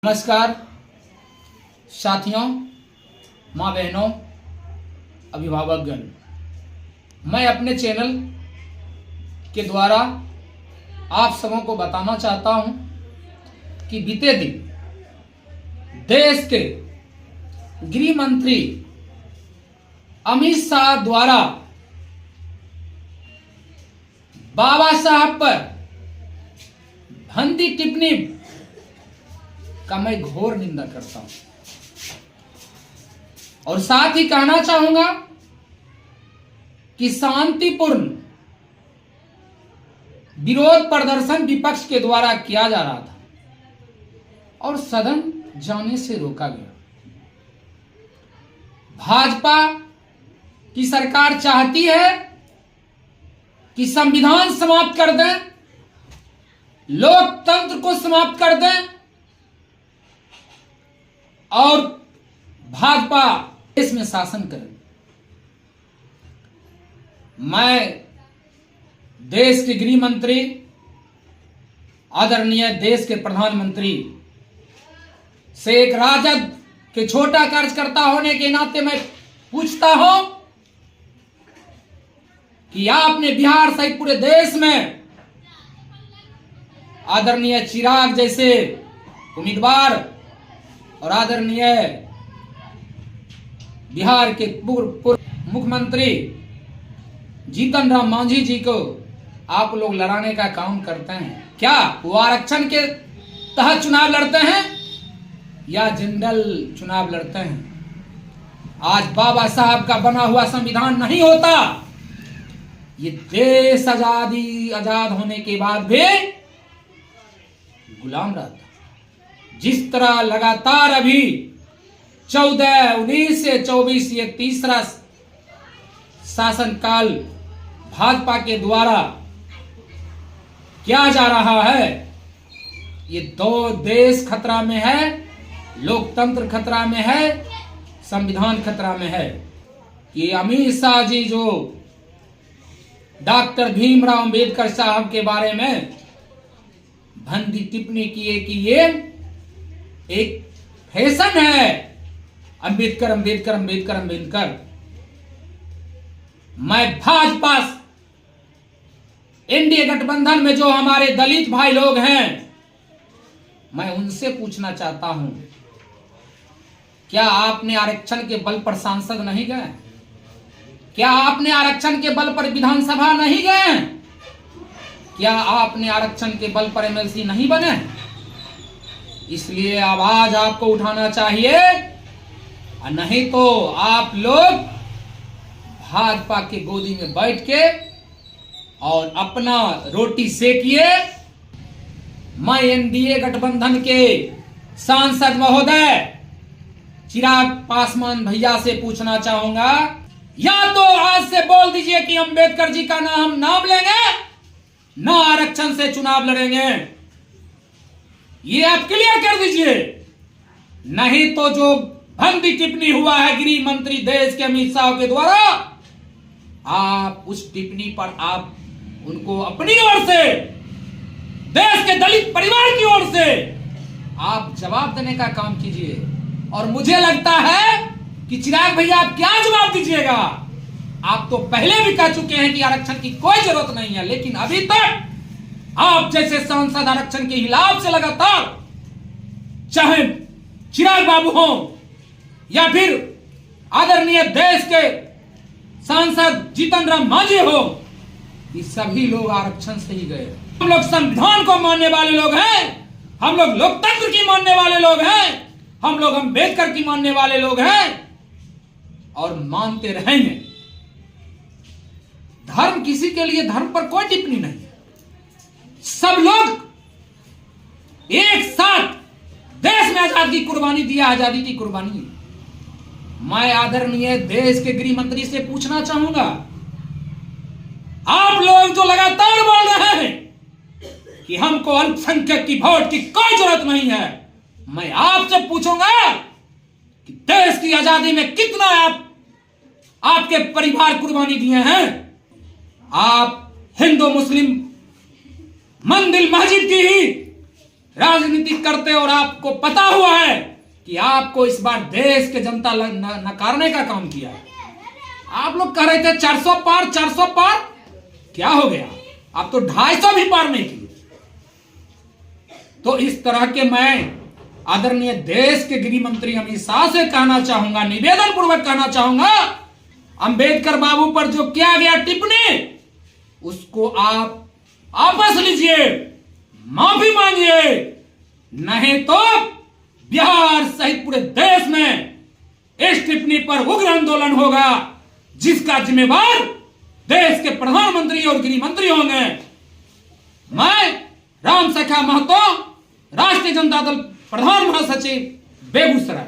नमस्कार साथियों, माँ बहनों, अभिभावकगण। मैं अपने चैनल के द्वारा आप सबों को बताना चाहता हूं कि बीते दिन देश के गृह मंत्री अमित शाह द्वारा बाबा साहब पर भद्दी टिप्पणी का मैं घोर निंदा करता हूं और साथ ही कहना चाहूंगा कि शांतिपूर्ण विरोध प्रदर्शन विपक्ष के द्वारा किया जा रहा था और सदन जाने से रोका गया। भाजपा की सरकार चाहती है कि संविधान समाप्त कर दें, लोकतंत्र को समाप्त कर दें और भाजपा देश में शासन करे। मैं देश के गृह मंत्री, आदरणीय देश के प्रधानमंत्री से एक राजद के छोटा कार्यकर्ता होने के नाते मैं पूछता हूं कि आपने बिहार सहित पूरे देश में आदरणीय चिराग जैसे उम्मीदवार और आदरणीय बिहार के पूर्व मुख्यमंत्री जीतन राम मांझी जी को आप लोग लड़ाने का काम करते हैं। क्या वो आरक्षण के तहत चुनाव लड़ते हैं या जनरल चुनाव लड़ते हैं? आज बाबा साहब का बना हुआ संविधान नहीं होता, ये देश आजाद होने के बाद भी गुलाम रहता। जिस तरह लगातार अभी 14, 19 से 24 ये तीसरा शासनकाल भाजपा के द्वारा किया जा रहा है, ये दो देश खतरा में है, लोकतंत्र खतरा में है, संविधान खतरा में है। कि अमित शाह जी जो डॉक्टर भीमराव अंबेडकर साहब के बारे में भद्दी टिप्पणी किए कि ये एक फैशन है, अंबेडकर अंबेडकर अंबेडकर अंबेडकर। मैं भाजपा एनडीए गठबंधन में जो हमारे दलित भाई लोग हैं, मैं उनसे पूछना चाहता हूं, क्या आपने आरक्षण के बल पर सांसद नहीं गए? क्या आपने आरक्षण के बल पर विधानसभा नहीं गए? क्या आपने आरक्षण के बल पर एमएलसी नहीं बने? इसलिए आवाज आपको उठाना चाहिए, नहीं तो आप लोग भाजपा के गोदी में बैठ के और अपना रोटी सेकिए। मैं एनडीए गठबंधन के सांसद महोदय चिराग पासवान भैया से पूछना चाहूंगा, या तो आज से बोल दीजिए कि अंबेडकर जी का हम नाम लेंगे, ना आरक्षण से चुनाव लड़ेंगे, ये आप क्लियर कर दीजिए। नहीं तो जो भद्दी टिप्पणी हुआ है गृह मंत्री देश के अमित शाह के द्वारा, आप उस टिप्पणी पर आप उनको अपनी ओर से, देश के दलित परिवार की ओर से आप जवाब देने का काम कीजिए। और मुझे लगता है कि चिराग भैया आप क्या जवाब दीजिएगा? आप तो पहले भी कह चुके हैं कि आरक्षण की कोई जरूरत नहीं है, लेकिन अभी तक आप जैसे सांसद आरक्षण के खिलाफ से लगातार, चाहे चिराग बाबू हो या फिर आदरणीय देश के सांसद जीतन राम मांझी हो, ये सभी लोग आरक्षण से ही गए। हम लोग संविधान को मानने वाले लोग हैं, हम लोग लोकतंत्र की मानने वाले लोग हैं, हम लोग अंबेडकर की मानने वाले लोग हैं और मानते रहेंगे। धर्म किसी के लिए धर्म पर कोई टिप्पणी नहीं है। सब लोग एक साथ देश में आजादी की कुर्बानी दिया, आजादी की कुर्बानी। मैं आदरणीय देश के गृह मंत्री से पूछना चाहूंगा, आप लोग जो लगातार बोल रहे हैं कि हमको अल्पसंख्यक की वोट की कोई जरूरत नहीं है, मैं आपसे पूछूंगा कि देश की आजादी में कितना आपके परिवार कुर्बानी दिए हैं? आप हिंदू मुस्लिम मंदिर मस्जिद की ही राजनीति करते और आपको पता हुआ है कि आपको इस बार देश के जनता नकारने का काम किया है। आप लोग कह रहे थे 400 पार 400 पार, क्या हो गया? आप तो 250 भी पार नहीं किए। तो इस तरह के मैं आदरणीय देश के गृह मंत्री अमित शाह से कहना चाहूंगा, निवेदन पूर्वक कहना चाहूंगा, अंबेडकर बाबू पर जो किया गया टिप्पणी उसको आप वापस लीजिए, माफी मांगिए, नहीं तो बिहार सहित पूरे देश में इस टिप्पणी पर उग्र आंदोलन होगा, जिसका जिम्मेवार देश के प्रधानमंत्री और गृह मंत्री होंगे। मैं राम सखा महतो, राष्ट्रीय जनता दल प्रधान महासचिव, बेगूसराय।